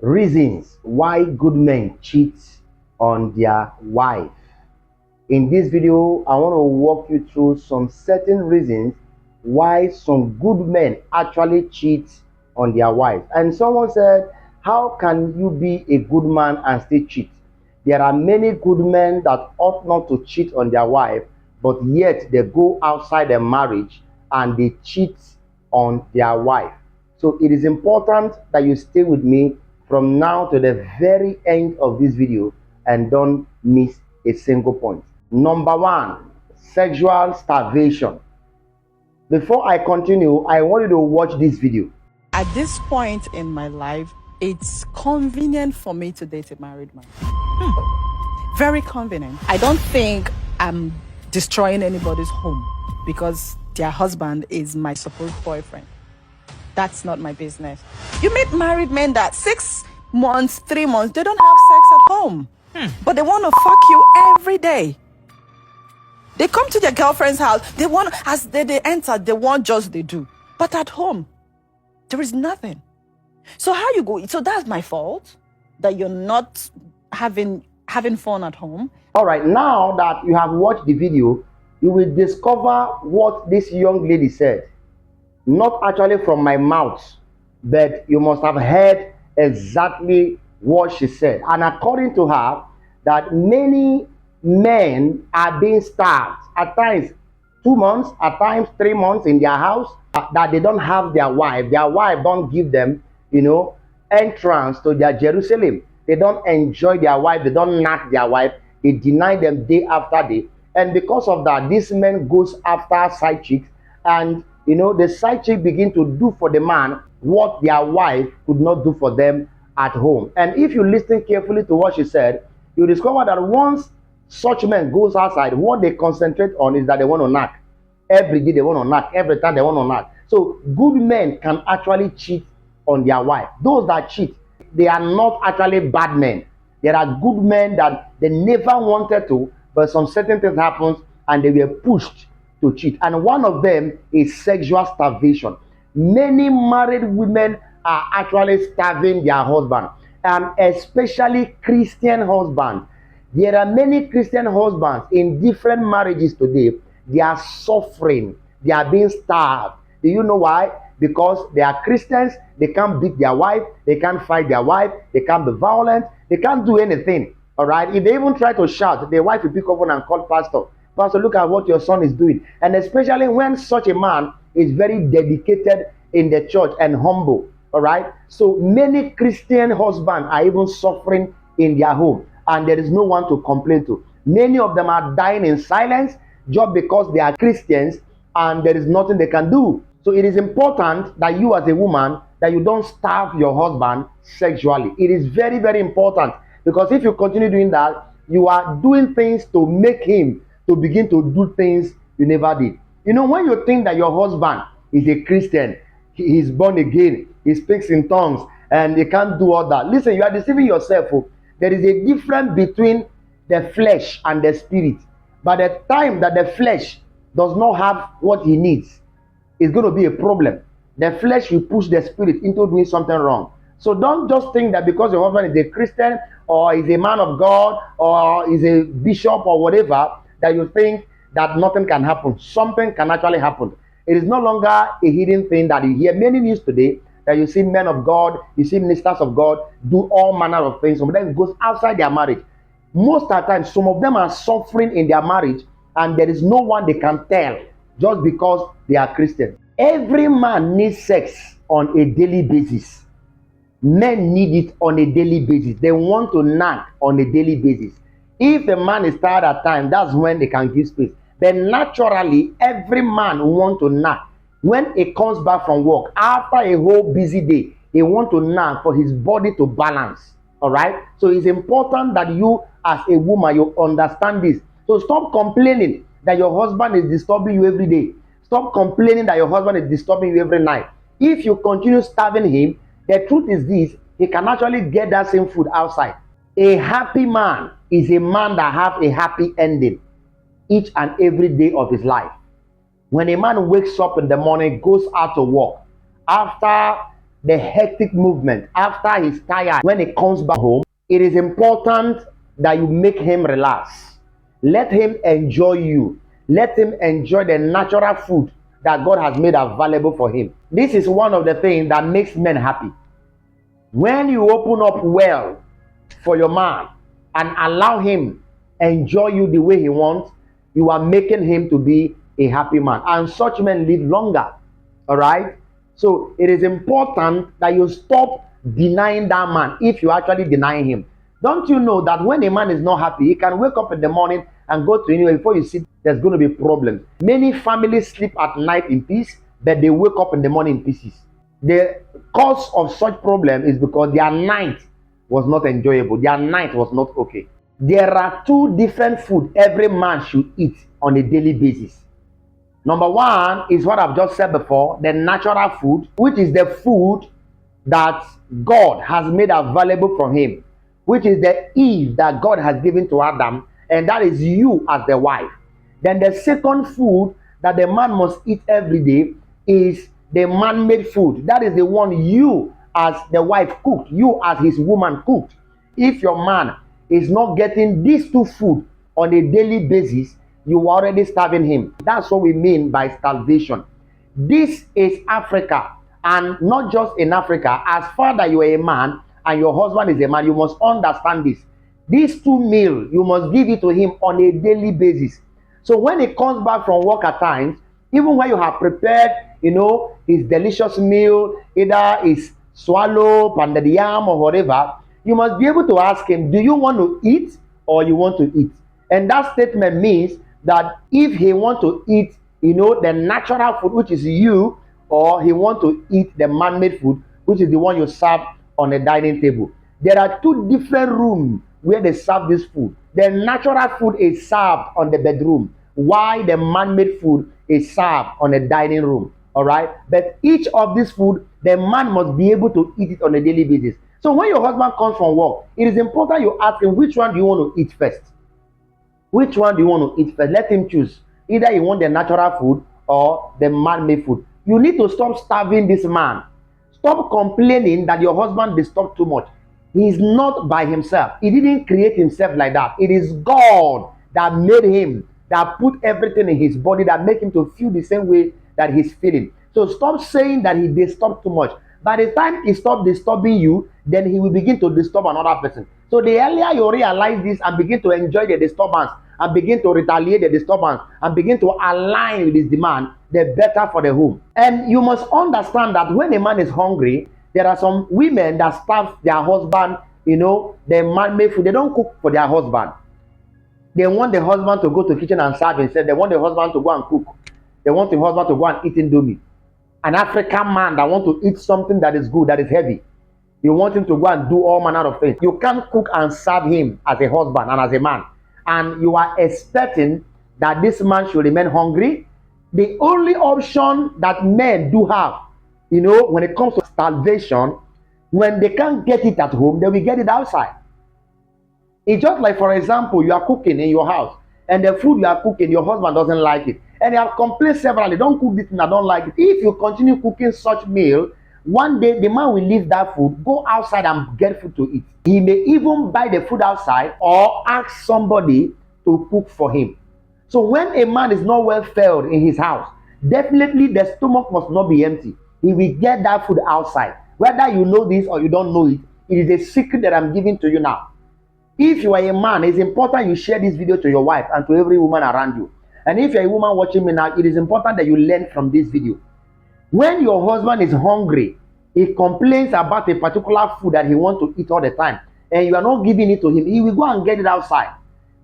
Reasons why good men cheat on their wife. In this video, I want to walk you through some certain reasons why some good men actually cheat on their wives. And someone said, how can you be a good man and still cheat? There are many good men that ought not to cheat on their wife, but yet they go outside their marriage and they cheat on their wife. So it is important that you stay with me from now to the very end of this video and don't miss a single point. Number one, sexual starvation. Before I continue, I want you to watch this video. At this point in my life, it's convenient for me to date a married man. Very convenient. I don't think I'm destroying anybody's home because their husband is my supposed boyfriend. That's not my business. You meet married men that 6 months, 3 months, they don't have sex at home. But they want to fuck you every day. They come to their girlfriend's house. They want, as they enter, they want just they do. But at home, there is nothing. So how you go? So that's my fault that you're not having fun at home. All right, now that you have watched the video, you will discover what this young lady said. Not actually from my mouth, but you must have heard exactly what she said. And according to her, that many men are being starved, at times 2 months, at times 3 months in their house, that they don't have their wife don't give them entrance to their Jerusalem. They don't enjoy their wife, they don't knock their wife, they deny them day after day. And because of that, this man goes after side chicks, and the side chick begin to do for the man what their wife could not do for them at home. And if you listen carefully to what she said, you discover that once such men goes outside, what they concentrate on is that they want to knock. Every day they want to knock, every time they want to knock. So good men can actually cheat on their wife. Those that cheat, they are not actually bad men. There are good men that they never wanted to, but some certain things happen and they were pushed to cheat. And one of them is sexual starvation. Many married women are actually starving their husband, and especially Christian husbands. There are many Christian husbands in different marriages today. They are suffering. They are being starved. Do you know why? Because they are Christians. They can't beat their wife. They can't fight their wife. They can't be violent. They can't do anything. All right. If they even try to shout, their wife will pick up and call pastor. Pastor, look at what your son is doing. And especially when such a man is very dedicated in the church and humble. All right. So many Christian husbands are even suffering in their home, and there is no one to complain to. Many of them are dying in silence just because they are Christians and there is nothing they can do. So it is important that you as a woman, that you don't starve your husband sexually. It is very, very important, because if you continue doing that, you are doing things to make him to begin to do things you never did. When you think that your husband is a Christian, he is born again, he speaks in tongues, and he can't do all that. Listen, you are deceiving yourself. There is a difference between the flesh and the spirit. By the time that the flesh does not have what he needs, it's going to be a problem. The flesh will push the spirit into doing something wrong. So don't just think that because your husband is a Christian or is a man of God or is a bishop or whatever, that you think that nothing can happen. Something can actually happen. It is no longer a hidden thing that you hear many news today, that you see men of God, you see ministers of God do all manner of things. Some of them goes outside their marriage. Most of the time, some of them are suffering in their marriage, and there is no one they can tell just because they are Christian. Every man needs sex on a daily basis. Men need it on a daily basis. They want to knock on a daily basis. If a man is tired at times, that's when they can give space. But naturally, every man wants to knock. When he comes back from work, after a whole busy day, he wants to knock for his body to balance. All right? So it's important that you, as a woman, you understand this. So stop complaining that your husband is disturbing you every day. Stop complaining that your husband is disturbing you every night. If you continue starving him, the truth is this, he can actually get that same food outside. A happy man is a man that has a happy ending each and every day of his life. When a man wakes up in the morning, goes out to work, after the hectic movement after he's tired. When he comes back home, it is important that you make him relax. Let him enjoy you. Let him enjoy the natural food that God has made available for him. This is one of the things that makes men happy. When you open up well for your man and allow him enjoy you the way he wants, you are making him to be a happy man. And such men live longer. All right? So it is important that you stop denying that man if you actually deny him. Don't you know that when a man is not happy, he can wake up in the morning and go to anywhere. Before you see, there's going to be problems. Many families sleep at night in peace, but they wake up in the morning in pieces. The cause of such problem is because their night was not enjoyable. Their night was not okay. There are two different food every man should eat on a daily basis. Number one is what I've just said before, the natural food, which is the food that God has made available from him, which is the Eve that God has given to Adam, and that is you as the wife. Then the second food that the man must eat every day is the man-made food. That is the one you as the wife cooked, you as his woman cooked. If your man is not getting these two food on a daily basis, you are already starving him. That's what we mean by starvation. This is Africa, and not just in Africa. As far that you are a man and your husband is a man, you must understand this. These two meals, you must give it to him on a daily basis. So when he comes back from work at times, even when you have prepared, his delicious meal, either his swallow, pounded yam, or whatever, you must be able to ask him, do you want to eat or you want to eat? And that statement means that if he want to eat, the natural food, which is you, or he want to eat the man-made food, which is the one you serve on a dining table. There are two different rooms where they serve this food. The natural food is served on the bedroom, while the man-made food is served on a dining room. All right, but each of these food, the man must be able to eat it on a daily basis. So when your husband comes from work, it is important you ask him, which one do you want to eat first? Which one do you want to eat first? Let him choose. Either you want the natural food or the man-made food. You need to stop starving this man. Stop complaining that your husband disturbs too much. He is not by himself. He didn't create himself like that. It is God that made him, that put everything in his body, that make him to feel the same way that he's feeling. So stop saying that he disturbs too much. By the time he stops disturbing you, then he will begin to disturb another person. So the earlier you realize this and begin to enjoy the disturbance and begin to retaliate the disturbance and begin to align with his demand, the better for the home. And you must understand that when a man is hungry, there are some women that starve their husband, the man-made food. They don't cook for their husband. They want the husband to go to the kitchen and serve instead. They want the husband to go and cook. They want the husband to go and eat indomie. An African man that wants to eat something that is good, that is heavy. You want him to go and do all manner of things. You can't cook and serve him as a husband and as a man. And you are expecting that this man should remain hungry. The only option that men do have, when it comes to starvation, when they can't get it at home, they will get it outside. It's just like, for example, you are cooking in your house, and the food you are cooking, your husband doesn't like it. And you have complained severally, don't cook this thing, I don't like it. If you continue cooking such meal, one day the man will leave that food, go outside and get food to eat. He may even buy the food outside or ask somebody to cook for him. So when a man is not well fed in his house, definitely the stomach must not be empty. He will get that food outside. Whether you know this or you don't know it, it is a secret that I'm giving to you now. If you are a man, it's important you share this video to your wife and to every woman around you. And if you're a woman watching me now, it is important that you learn from this video. When your husband is hungry, he complains about a particular food that he wants to eat all the time, and you are not giving it to him, he will go and get it outside.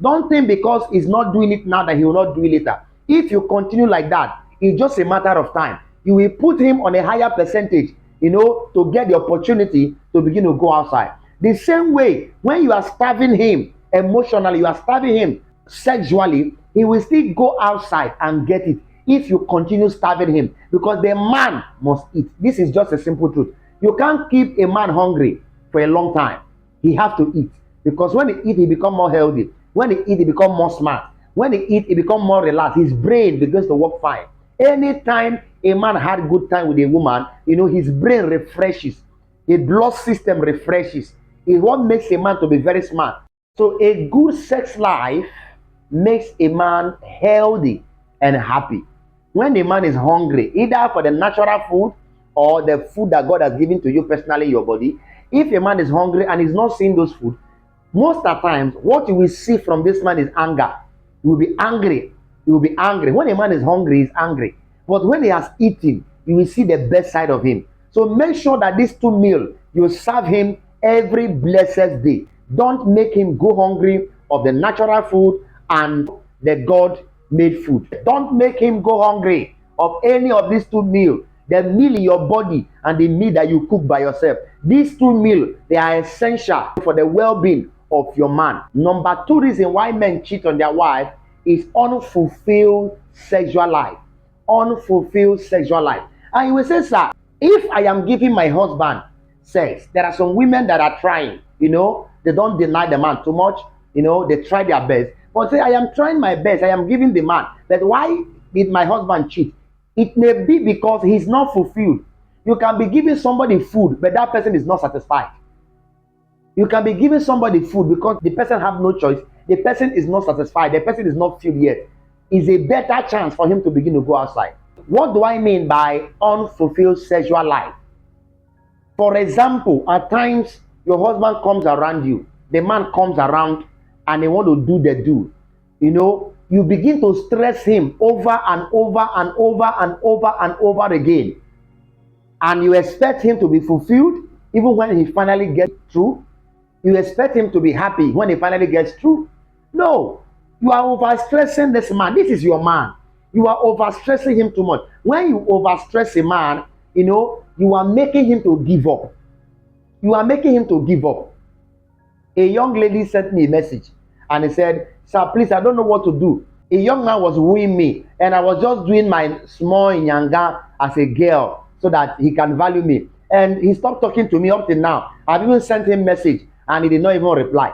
Don't think because he's not doing it now that he will not do it later. If you continue like that, it's just a matter of time. You will put him on a higher percentage, to get the opportunity to begin to go outside. The same way, when you are starving him emotionally, you are starving him sexually, he will still go outside and get it if you continue starving him, because the man must eat. This is just a simple truth. You can't keep a man hungry for a long time. He has to eat, because when he eats, he becomes more healthy. When he eats, he becomes more smart. When he eats, he becomes more relaxed. His brain begins to work fine. Anytime a man had good time with a woman, his brain refreshes, his blood system refreshes. It's what makes a man to be very smart. So a good sex life makes a man healthy and happy. When a man is hungry, either for the natural food or the food that God has given to you personally, your body, if a man is hungry and is not seeing those food, most of the times what you will see from this man is anger. You will be angry. You will be angry. When a man is hungry, he's angry. But when he has eaten, you will see the best side of him. So make sure that these two meals, you serve him every blessed day. Don't make him go hungry of the natural food and the God made food. Don't make him go hungry of any of these two meals. The meal in your body and the meal that you cook by yourself. These two meals, they are essential for the well-being of your man. Number two reason why men cheat on their wife is unfulfilled sexual life. Unfulfilled sexual life. And you will say, sir, if I am giving my husband sex, there are some women that are trying, they don't deny the man too much, they try their best. But say, I am trying my best, I am giving the man. But why did my husband cheat? It may be because he's not fulfilled. You can be giving somebody food, but that person is not satisfied. You can be giving somebody food because the person have no choice. The person is not satisfied. The person is not filled yet. It's a better chance for him to begin to go outside. What do I mean by unfulfilled sexual life? For example, at times your husband comes around you, the man comes around and they want to do the do. You begin to stress him over and over and over and over and over again. And you expect him to be fulfilled even when he finally gets through. You expect him to be happy when he finally gets through. No, you are overstressing this man. This is your man. You are overstressing him too much. When you overstress a man, you are making him to give up. You are making him to give up. A young lady sent me a message and he said, sir, please, I don't know what to do. A young man was wooing me and I was just doing my small nyanga as a girl so that he can value me. And he stopped talking to me up till now. I've even sent him a message and he did not even reply.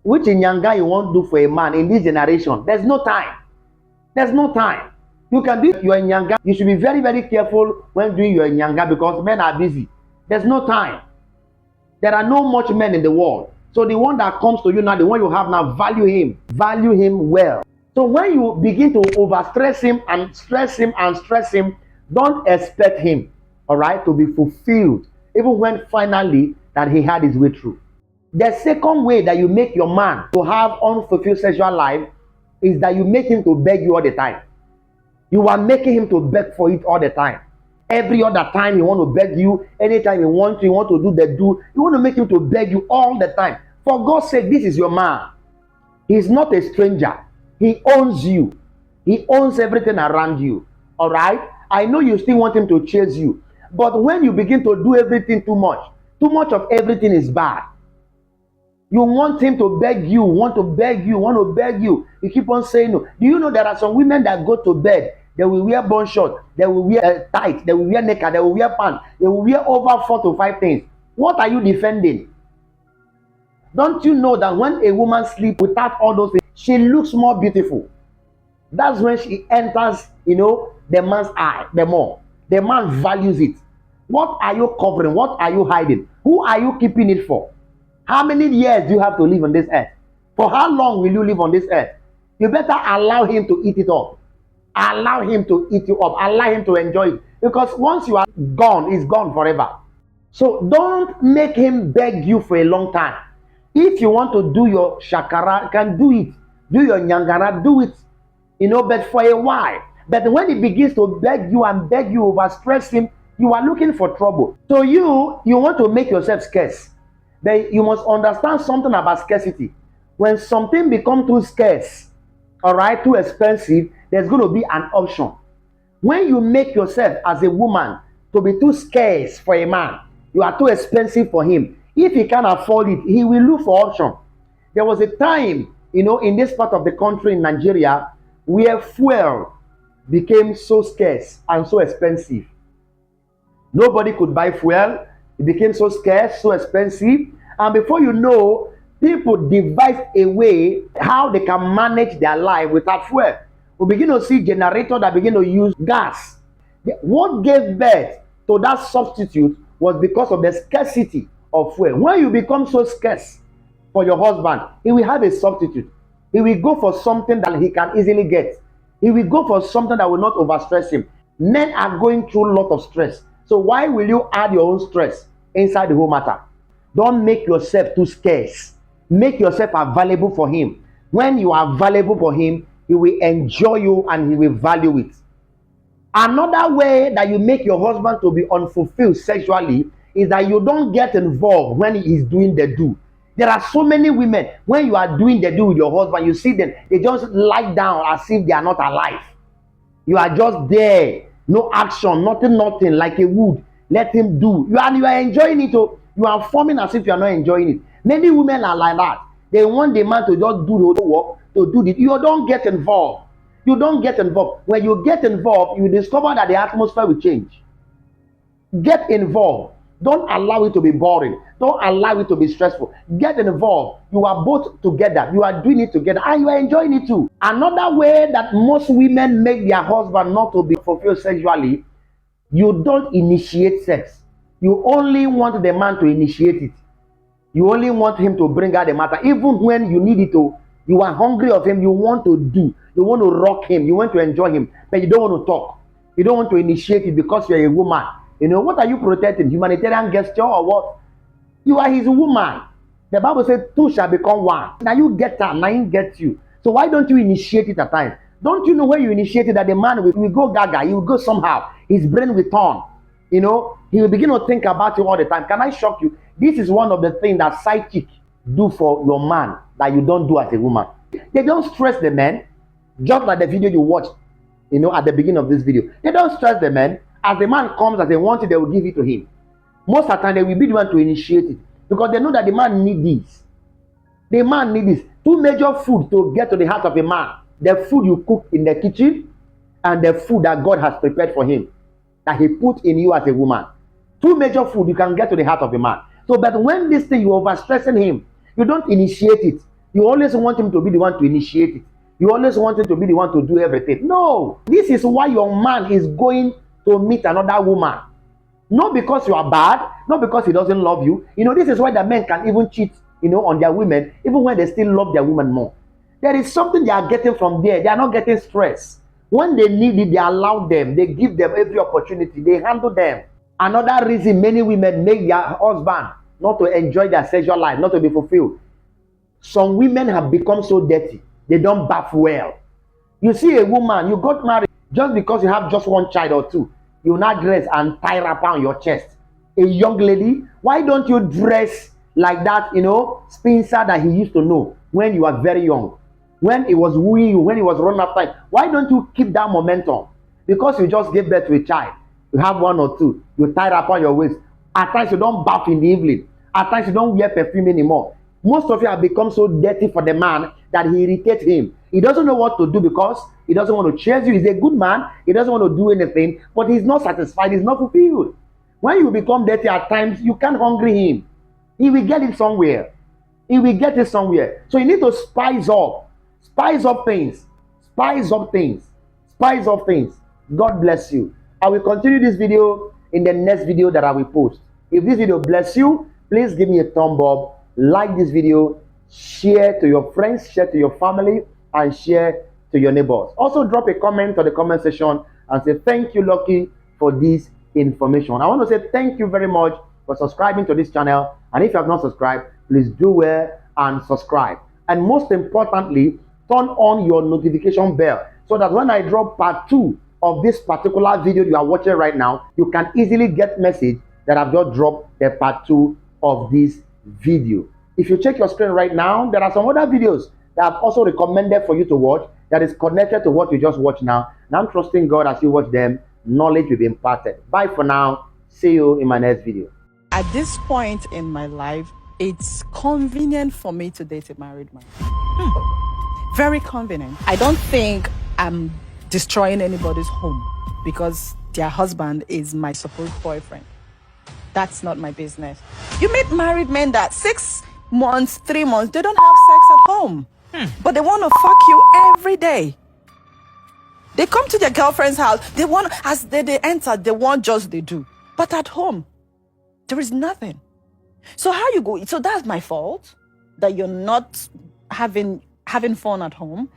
Which nyanga you want to do for a man in this generation? There's no time. There's no time. You can do your nyanga. You should be very, very careful when doing your nyanga because men are busy. There's no time. There are no much men in the world. So the one that comes to you now, the one you have now, value him well. So when you begin to overstress him and stress him and stress him, don't expect him, all right, to be fulfilled, even when finally that he had his way through. The second way that you make your man to have unfulfilled sexual life is that you make him to beg you all the time. You are making him to beg for it all the time. Every other time he want to beg you, anytime he want to do the do, you want to make him to beg you all the time. For God's sake, this is your man. He's not a stranger. He owns you. He owns everything around you. All right? I know you still want him to chase you. But when you begin to do everything too much of everything is bad. You want him to beg you, want to beg you. You keep on saying no. Do you know there are some women that go to bed, they will wear bun short, they will wear tight, they will wear naked, they will wear pants, they will wear over 4 to 5 things. What are you defending? Don't you know that when a woman sleeps without all those things, she looks more beautiful? That's when she enters, the man's eye, the more. The man values it. What are you covering? What are you hiding? Who are you keeping it for? How many years do you have to live on this earth? For how long will you live on this earth? You better allow him to eat it up. Allow him to eat you up. Allow him to enjoy it. Because once you are gone, it's gone forever. So don't make him beg you for a long time. If you want to do your shakara, you can do it. Do your nyangara, do it. But for a while. But when he begins to beg you and beg you, overstress him, you are looking for trouble. So you want to make yourself scarce. But you must understand something about scarcity. When something becomes too scarce, all right, too expensive, there's going to be an option. When you make yourself as a woman to be too scarce for a man, you are too expensive for him. If he can't afford it, he will look for option. There was a time, in this part of the country in Nigeria, where fuel became so scarce and so expensive. Nobody could buy fuel. It became so scarce, so expensive. And before you know, people devised a way how they can manage their life without fuel. We begin to see generators that begin to use gas. What gave birth to that substitute was because of the scarcity of fuel. When you become so scarce for your husband, he will have a substitute. He will go for something that he can easily get. He will go for something that will not overstress him. Men are going through a lot of stress. So why will you add your own stress inside the whole matter? Don't make yourself too scarce. Make yourself available for him. When you are valuable for him, he will enjoy you and he will value it. Another way that you make your husband to be unfulfilled sexually is that you don't get involved when he is doing the do. There are so many women, when you are doing the do with your husband, you see them, they just lie down as if they are not alive. You are just there, no action, nothing, like a wood. Let him do. You are enjoying it. Oh. You are forming as if you are not enjoying it. Many women are like that. They want the man to just do the work, to do it. You don't get involved. You don't get involved. When you get involved, you discover that the atmosphere will change. Get involved. Don't allow it to be boring. Don't allow it to be stressful. Get involved. You are both together. You are doing it together and you are enjoying it too. Another way that most women make their husband not to be fulfilled sexually, you don't initiate sex. You only want the man to initiate it. You only want him to bring out the matter. Even when you need it to, you are hungry of him, you want to do. You want to rock him. You want to enjoy him. But you don't want to talk. You don't want to initiate it because you're a woman. You know, what are you protecting? Humanitarian gesture or what? You are his woman. The Bible says two shall become one. Now you get her, now he gets you. So why don't you initiate it at times? Don't you know when you initiate it that the man will go gaga, he will go somehow. His brain will turn. You know, he will begin to think about you all the time. Can I shock you? This is one of the things that side chick do for your man that you don't do as a woman. They don't stress the man, just like the video you watched, you know, at the beginning of this video. They don't stress the man. As the man comes, as they want it, they will give it to him. Most of the time, they will be the one to initiate it because they know that the man needs this. The man needs this. Two major food to get to the heart of a man: the food you cook in the kitchen and the food that God has prepared for him, that he put in you as a woman. Two major food you can get to the heart of a man. So, but when this thing, you overstressing him, you don't initiate it. You always want him to be the one to initiate it. You always want him to be the one to do everything. No, this is why your man is going to meet another woman. Not because you are bad, not because he doesn't love you. You know, this is why the men can even cheat, you know, on their women, even when they still love their woman more. There is something they are getting from there. They are not getting stress. When they need it, they allow them. They give them every opportunity. They handle them. Another reason many women make their husband not to enjoy their sexual life, not to be fulfilled. Some women have become so dirty. They don't bath well. You see a woman, you got married just because you have just one child or two. You not dress and tie wrap on your chest. A young lady, why don't you dress like that, you know, Spencer that he used to know when you were very young? When he was wooing you, when he was running after you, why don't you keep that momentum? Because you just gave birth to a child. You have one or two. You tie wrap on your waist. At times you don't bath in the evening. At times you don't wear perfume anymore. Most of you have become so dirty for the man that he irritates him. He doesn't know what to do because he doesn't want to chase you. He's a good man. He doesn't want to do anything, but he's not satisfied. He's not fulfilled. When you become dirty at times, you can't hungry him. He will get it somewhere. He will get it somewhere. So you need to spice up. Spice up things. Spice up things. Spice up things. God bless you. I will continue this video in the next video that I will post. If this video bless you, please give me a thumb up. Like this video. Share to your friends. Share to your family. And share to your neighbors. Also drop a comment on the comment section and say thank you, Lucky, for this information. I want to say thank you very much for subscribing to this channel, and if you have not subscribed, please do well and subscribe. And most importantly, turn on your notification bell so that when I drop part 2 of this particular video you are watching right now, you can easily get message that I've just dropped the part 2 of this video. If you check your screen right now, there are some other videos that I've also recommended for you to watch that is connected to what you just watched now. And I'm trusting God as you watch them, knowledge will be imparted. Bye for now. See you in my next video. At this point in my life, it's convenient for me to date a married man. Very convenient. I don't think I'm destroying anybody's home because their husband is my supposed boyfriend. That's not my business. You meet married men that 6 months, 3 months, they don't have sex at home. But they want to fuck you every day. They come to their girlfriend's house. They want, as they enter, they want just they do. But at home, there is nothing. So how you go? So that's my fault that you're not having fun at home.